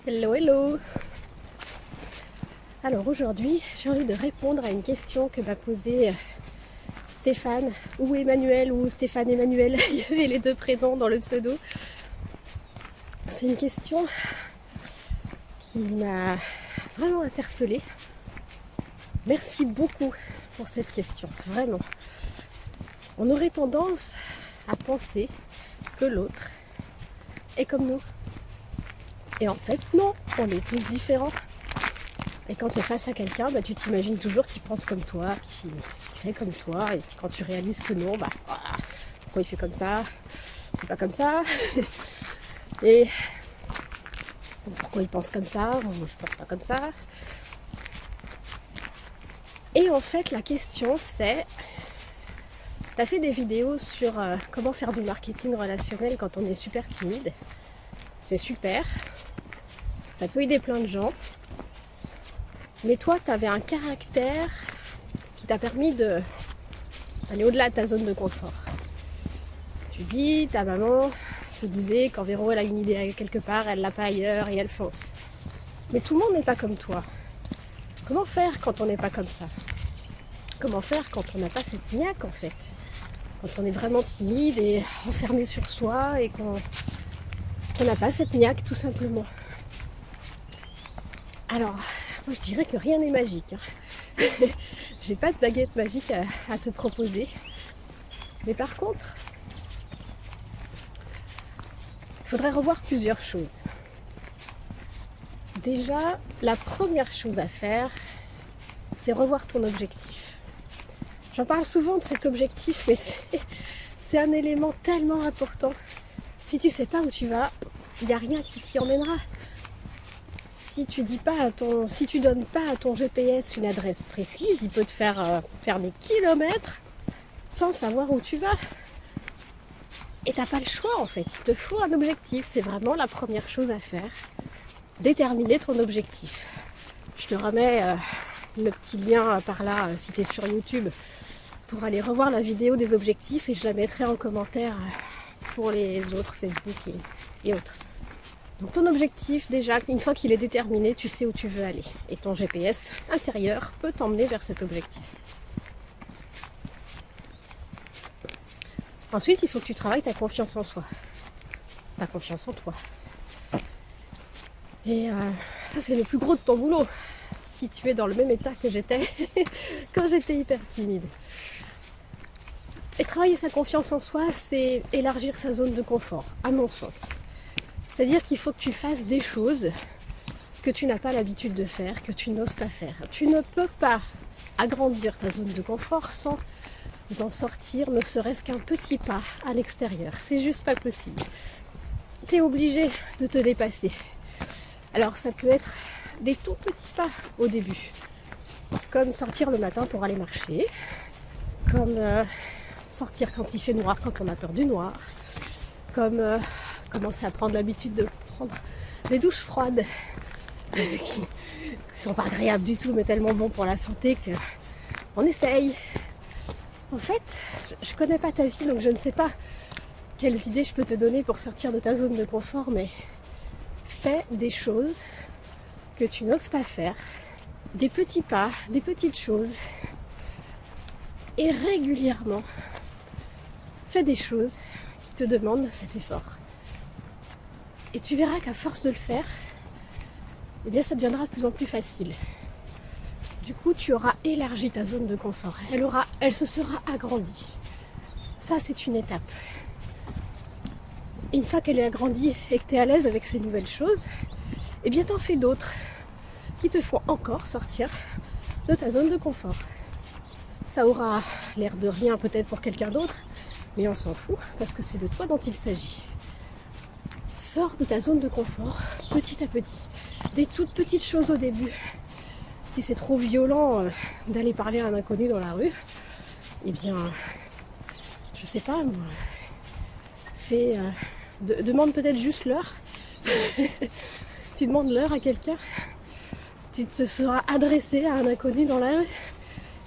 Hello, hello. Alors aujourd'hui, j'ai envie de répondre à une question que m'a posée Stéphane, ou Emmanuel, ou Stéphane Emmanuel. Il y avait les deux prénoms dans le pseudo. C'est une question qui m'a vraiment interpellée. Merci beaucoup pour cette question, vraiment. On aurait tendance à penser que l'autre est comme nous. Et en fait, non, on est tous différents. Et quand tu es face à quelqu'un, tu t'imagines toujours qu'il pense comme toi, qu'il fait comme toi. Et puis quand tu réalises que non, voilà, pourquoi il fait comme ça? C'est pas comme ça. Et pourquoi il pense comme ça? Moi, je pense pas comme ça. Et en fait, la question c'est, tu as fait des vidéos sur comment faire du marketing relationnel quand on est super timide. C'est super. Ça peut aider plein de gens. Mais toi, tu avais un caractère qui t'a permis d'aller au-delà de ta zone de confort. Tu dis, ta maman te disait quand Véro elle a une idée quelque part, elle l'a pas ailleurs et elle fonce. Mais tout le monde n'est pas comme toi. Comment faire quand on n'est pas comme ça? Comment faire quand on n'a pas cette niaque en fait? Quand on est vraiment timide et enfermé sur soi et qu'on n'a pas cette niaque tout simplement. Alors, moi je dirais que rien n'est magique. J'ai pas de baguette magique à te proposer. Mais par contre, il faudrait revoir plusieurs choses. Déjà, la première chose à faire, c'est revoir ton objectif. J'en parle souvent de cet objectif, mais c'est un élément tellement important. Si tu sais pas où tu vas, il n'y a rien qui t'y emmènera. Si tu donnes pas à ton GPS une adresse précise, il peut te faire des kilomètres sans savoir où tu vas. Et t'as pas le choix en fait. Il te faut un objectif. C'est vraiment la première chose à faire. Déterminer ton objectif. Je te remets le petit lien par là si tu es sur YouTube pour aller revoir la vidéo des objectifs et je la mettrai en commentaire pour les autres Facebook et autres. Donc ton objectif, déjà, une fois qu'il est déterminé, tu sais où tu veux aller. Et ton GPS intérieur peut t'emmener vers cet objectif. Ensuite, il faut que tu travailles ta confiance en soi. Ta confiance en toi. Et ça, c'est le plus gros de ton boulot. Si tu es dans le même état que j'étais quand j'étais hyper timide. Et travailler sa confiance en soi, c'est élargir sa zone de confort, à mon sens. C'est-à-dire qu'il faut que tu fasses des choses que tu n'as pas l'habitude de faire, que tu n'oses pas faire. Tu ne peux pas agrandir ta zone de confort sans en sortir ne serait-ce qu'un petit pas à l'extérieur. C'est juste pas possible. Tu es obligé de te dépasser. Alors ça peut être des tout petits pas au début. Comme sortir le matin pour aller marcher. Comme sortir quand il fait noir, quand on a peur du noir. Comme commencer à prendre l'habitude de prendre des douches froides qui sont pas agréables du tout mais tellement bons pour la santé qu'on essaye. En fait, je connais pas ta vie donc je ne sais pas quelles idées je peux te donner pour sortir de ta zone de confort, mais fais des choses que tu n'oses pas faire, des petits pas, des petites choses et régulièrement fais des choses qui te demandent cet effort. Et tu verras qu'à force de le faire, eh bien ça deviendra de plus en plus facile. Du coup, tu auras élargi ta zone de confort. Elle se sera agrandie. Ça, c'est une étape. Et une fois qu'elle est agrandie et que tu es à l'aise avec ces nouvelles choses, eh bien t'en fais d'autres qui te font encore sortir de ta zone de confort. Ça aura l'air de rien peut-être pour quelqu'un d'autre, mais on s'en fout parce que c'est de toi dont il s'agit. Sors de ta zone de confort petit à petit. Des toutes petites choses au début. Si c'est trop violent d'aller parler à un inconnu dans la rue, eh bien, je sais pas, moi, demande peut-être juste l'heure. Tu demandes l'heure à quelqu'un, tu te seras adressé à un inconnu dans la rue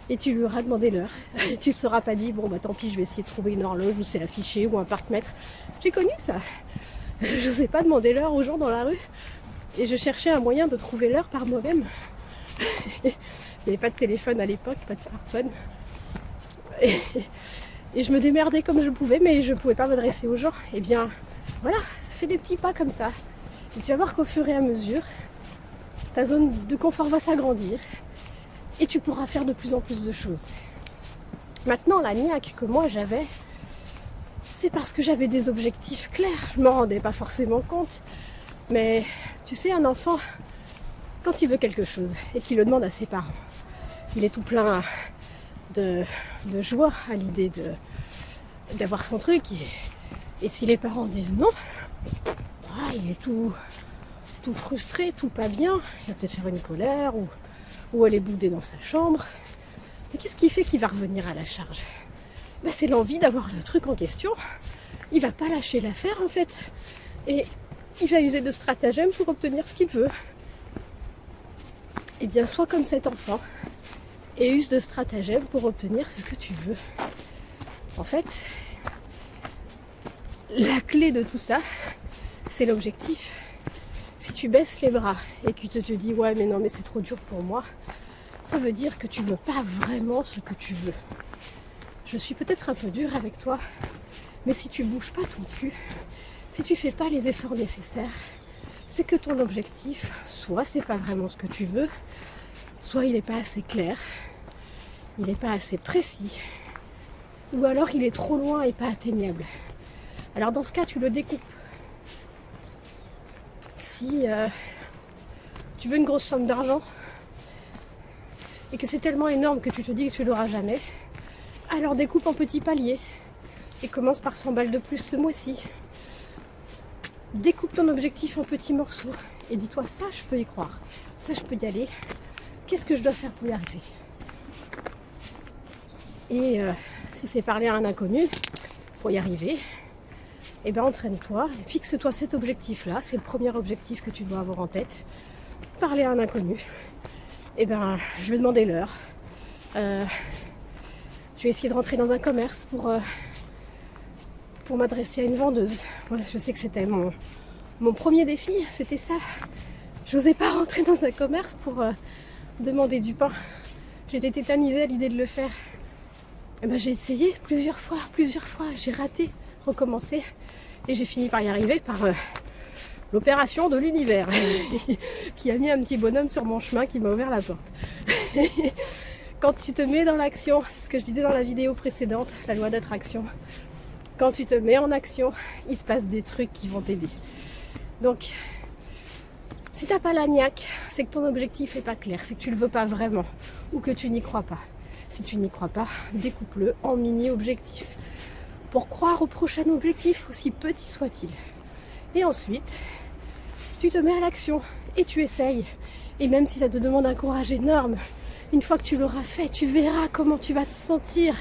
et tu lui auras demandé l'heure. Tu ne seras pas dit, bon bah tant pis, je vais essayer de trouver une horloge où c'est affiché ou un parc-mètre. J'ai connu ça. Je n'osais pas demander l'heure aux gens dans la rue. Et je cherchais un moyen de trouver l'heure par moi-même. Il n'y avait pas de téléphone à l'époque, pas de smartphone. Et je me démerdais comme je pouvais, mais je ne pouvais pas m'adresser aux gens. Eh bien, voilà, fais des petits pas comme ça. Et tu vas voir qu'au fur et à mesure, ta zone de confort va s'agrandir. Et tu pourras faire de plus en plus de choses. Maintenant, la niaque que moi j'avais, c'est parce que j'avais des objectifs clairs. Je ne m'en rendais pas forcément compte. Mais tu sais, un enfant, quand il veut quelque chose et qu'il le demande à ses parents, il est tout plein de joie à l'idée d'avoir son truc. Et si les parents disent non, il est tout frustré, tout pas bien. Il va peut-être faire une colère ou aller bouder dans sa chambre. Mais qu'est-ce qui fait qu'il va revenir à la charge? C'est l'envie d'avoir le truc en question. Il va pas lâcher l'affaire en fait. Et il va user de stratagèmes pour obtenir ce qu'il veut. Eh bien, sois comme cet enfant et use de stratagèmes pour obtenir ce que tu veux. En fait, la clé de tout ça, c'est l'objectif. Si tu baisses les bras et que tu te dis ouais mais non mais c'est trop dur pour moi, ça veut dire que tu veux pas vraiment ce que tu veux. Je suis peut-être un peu dure avec toi, mais si tu bouges pas ton cul, si tu fais pas les efforts nécessaires, c'est que ton objectif, soit c'est pas vraiment ce que tu veux, soit il n'est pas assez clair, il n'est pas assez précis, ou alors il est trop loin et pas atteignable. Alors dans ce cas, tu le découpes. Si tu veux une grosse somme d'argent et que c'est tellement énorme que tu te dis que tu l'auras jamais, alors découpe en petits paliers et commence par 100 balles de plus ce mois-ci. Découpe ton objectif en petits morceaux et dis-toi ça je peux y croire, ça je peux y aller, qu'est-ce que je dois faire pour y arriver? Et si c'est parler à un inconnu pour y arriver, eh bien entraîne-toi, fixe-toi cet objectif-là, c'est le premier objectif que tu dois avoir en tête. Parler à un inconnu, eh bien je vais demander l'heure, je vais essayer de rentrer dans un commerce pour m'adresser à une vendeuse. Moi, je sais que c'était mon premier défi, c'était ça. J'osais pas rentrer dans un commerce pour demander du pain. J'étais tétanisée à l'idée de le faire. Et ben, j'ai essayé plusieurs fois, j'ai raté, recommencé. Et j'ai fini par y arriver par l'opération de l'univers qui a mis un petit bonhomme sur mon chemin qui m'a ouvert la porte. Quand tu te mets dans l'action, c'est ce que je disais dans la vidéo précédente, la loi d'attraction. Quand tu te mets en action, il se passe des trucs qui vont t'aider. Donc, si t'as pas la niaque, c'est que ton objectif n'est pas clair, c'est que tu le veux pas vraiment ou que tu n'y crois pas. Si tu n'y crois pas, découpe-le en mini-objectifs pour croire au prochain objectif, aussi petit soit-il. Et ensuite, tu te mets à l'action et tu essayes. Et même si ça te demande un courage énorme, une fois que tu l'auras fait, tu verras comment tu vas te sentir.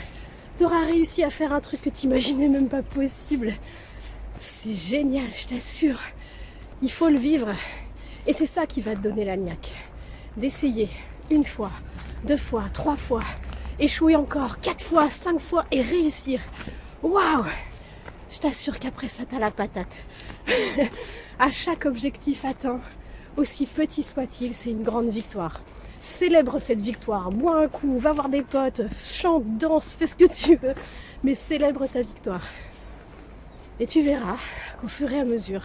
Tu auras réussi à faire un truc que tu n'imaginais même pas possible. C'est génial, je t'assure. Il faut le vivre. Et c'est ça qui va te donner la niaque. D'essayer une fois, 2 fois, 3 fois, échouer encore 4 fois, 5 fois et réussir. Waouh! Je t'assure qu'après ça, t'as la patate. À chaque objectif atteint, aussi petit soit-il, c'est une grande victoire. Célèbre cette victoire, bois un coup, va voir des potes, chante, danse, fais ce que tu veux, mais célèbre ta victoire. Et tu verras qu'au fur et à mesure,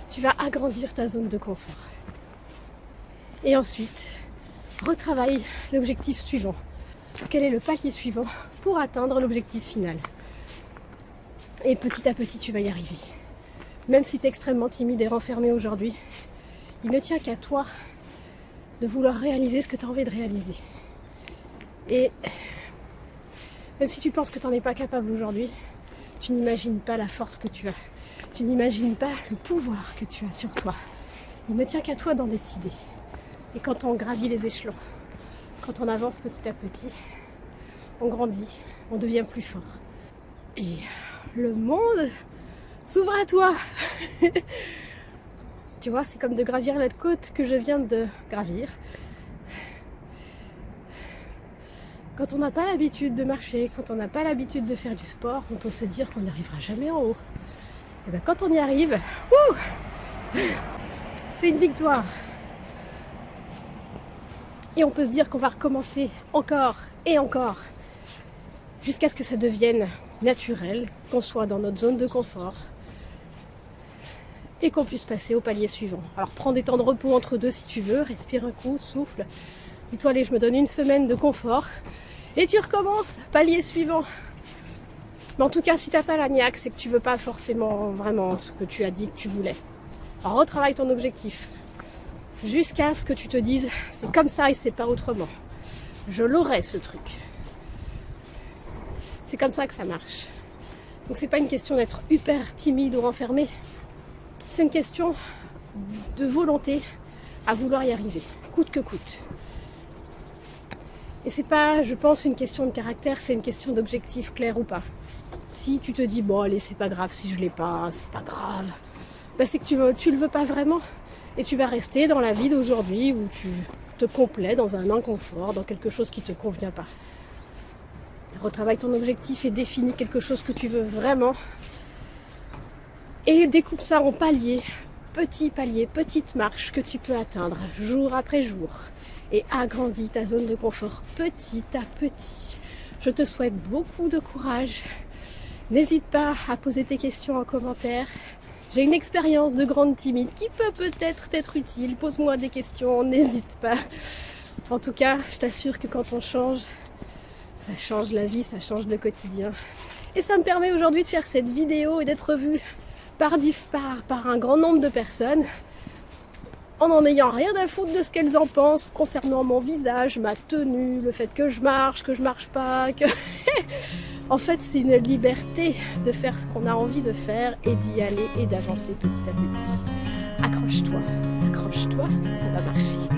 tu vas agrandir ta zone de confort. Et ensuite, retravaille l'objectif suivant. Quel est le palier suivant pour atteindre l'objectif final? Et petit à petit, tu vas y arriver. Même si tu es extrêmement timide et renfermé aujourd'hui, il ne tient qu'à toi de vouloir réaliser ce que tu as envie de réaliser. Et même si tu penses que tu n'en es pas capable aujourd'hui, tu n'imagines pas la force que tu as. Tu n'imagines pas le pouvoir que tu as sur toi. Il ne tient qu'à toi d'en décider. Et quand on gravit les échelons, quand on avance petit à petit, on grandit, on devient plus fort. Et le monde s'ouvre à toi. Tu vois, c'est comme de gravir la côte que je viens de gravir. Quand on n'a pas l'habitude de marcher, quand on n'a pas l'habitude de faire du sport, on peut se dire qu'on n'arrivera jamais en haut. Et bien quand on y arrive, wouh, c'est une victoire. Et on peut se dire qu'on va recommencer encore et encore, jusqu'à ce que ça devienne naturel, qu'on soit dans notre zone de confort et qu'on puisse passer au palier suivant. Alors prends des temps de repos entre deux si tu veux, respire un coup, souffle. Dis-toi, allez, je me donne une semaine de confort et tu recommences, palier suivant. Mais en tout cas, si tu n'as pas la niaque, c'est que tu ne veux pas forcément vraiment ce que tu as dit que tu voulais. Alors retravaille ton objectif jusqu'à ce que tu te dises c'est comme ça et c'est pas autrement. Je l'aurai ce truc. C'est comme ça que ça marche. Donc c'est pas une question d'être hyper timide ou renfermé. C'est une question de volonté à vouloir y arriver, coûte que coûte. Et c'est pas, je pense, une question de caractère, c'est une question d'objectif clair ou pas. Si tu te dis bon allez c'est pas grave si je l'ai pas, c'est pas grave, ben, c'est que tu le veux pas vraiment. Et tu vas rester dans la vie d'aujourd'hui où tu te complais dans un inconfort, dans quelque chose qui ne te convient pas. Retravaille ton objectif et définis quelque chose que tu veux vraiment. Et découpe ça en paliers, petits paliers, petites marches que tu peux atteindre jour après jour. Et agrandis ta zone de confort petit à petit. Je te souhaite beaucoup de courage. N'hésite pas à poser tes questions en commentaire. J'ai une expérience de grande timide qui peut peut-être t'être utile. Pose-moi des questions, n'hésite pas. En tout cas, je t'assure que quand on change, ça change la vie, ça change le quotidien. Et ça me permet aujourd'hui de faire cette vidéo et d'être vue par un grand nombre de personnes en n'en ayant rien à foutre de ce qu'elles en pensent concernant mon visage, ma tenue, le fait que je marche pas, que... En fait, c'est une liberté de faire ce qu'on a envie de faire et d'y aller et d'avancer petit à petit. Accroche-toi, ça va marcher.